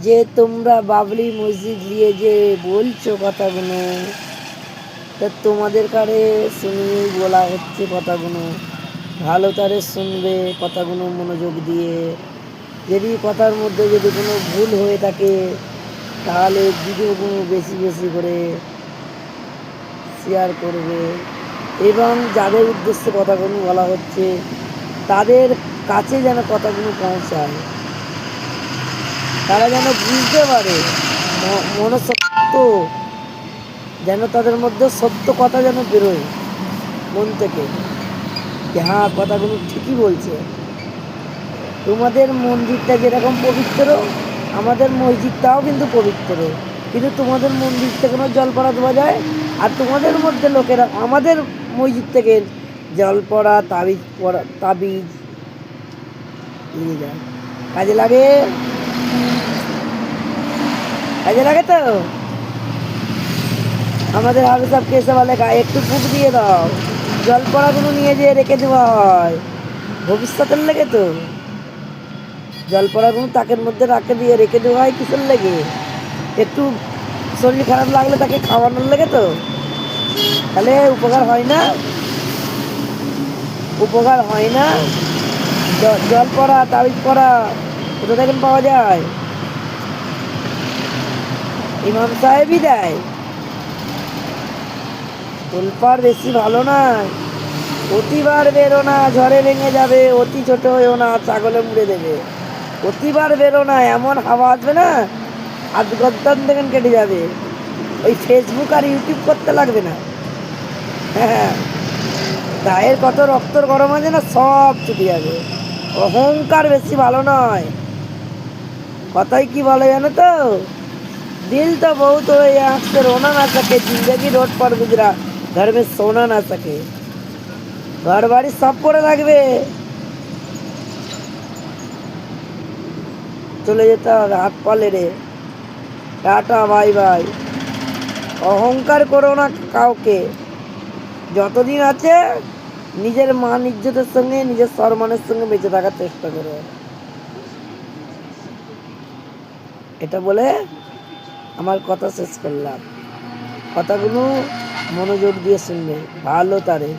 যে তোমরা বাবরি মসজিদ নিয়ে যে বলছো কথাগুলো, তা তোমাদের কারে শুনিয়েই বলা হচ্ছে কথাগুলো। ভালো তারে শুনবে কথাগুলো মনোযোগ দিয়ে। যদি কথার মধ্যে যদি কোনো ভুল হয়ে থাকে তাহলে ভিডিওগুলো বেশি বেশি করে শেয়ার করবে, এবং যাদের উদ্দেশ্যে কথাগুলো বলা হচ্ছে তাদের কাছে যেন কথাগুলো পৌঁছায়, তারা যেন বুঝতে পারে মনসত্ব, যেন তাদের মধ্যে সত্য কথা যেন বেরোয় মন থেকে, যে হ্যাঁ কথাগুলো ঠিকই বলছে। তোমাদের মন্দিরটা যেরকম পবিত্র, আমাদের মসজিদটাও কিন্তু পবিত্র, কিন্তু তোমাদের মন্দির থেকে জল পড়া দেওয়া যায়, আর তোমাদের মধ্যে লোকেরা আমাদের মসজিদ থেকে জল পড়া তাবিজ নিয়ে যায়। কাজে লাগে, কাজে লাগে তো। আমাদের হাফেজ সাহেবকে এসে বলে একটু ফুক দিয়ে দাও, জল পড়াগুলো নিয়ে যেয়ে রেখে দেওয়া হয় ভবিষ্যতের লেগে। তো জল পড়াগুলো তাকের মধ্যে রেখে দেওয়া হয় কিসের লেগে? একটু শরীর খারাপ লাগলে তাকে খাওয়ানোর লেগে। তো তাহলে উপকার হয় না? উপকার হয় না? জল পড়া তাবিজ পড়া কোথা থেকে পাওয়া যায়? ইমাম সাহেবই দেয়। তোলপাড় বেশি ভালো নয়, অতিবার বেরো না, ঝড়ে ভেঙে যাবে, অতি ছোট হয়েও না, ছাগলে মুড়ে দেবে। অতিবার বেরো না, এমন হাওয়া আসবে না আধ গদ্দান দেখেন কেটে যাবে। ওই ফেসবুক আর ইউটিউব করতে লাগবে না। হ্যাঁ, গায়ের কত রক্তর গরম আছে না, সব ছুটে যাবে। অহংকার বেশি ভালো নয়। কথাই কি বলে জানো তো, दिल तो बहुत हो आँख से रोना ना सके, जिंदगी रोड पर गुजरा घर में सोना ना सके। घर बाड़ी सब পড়ে থাকবে, চলে যেতে হবে হাত পা লেড়ে। Tata bye bye. অহংকার করো না কাউকে। যতদিন আছে নিজের মান ইজ্জতের সঙ্গে, নিজের সম্মানের সঙ্গে বেঁচে থাকার চেষ্টা করো। এটা বলে আমার কথা শেষ করলাম। কথাগুলো মনোযোগ দিয়ে শুনবে ভালো তারে।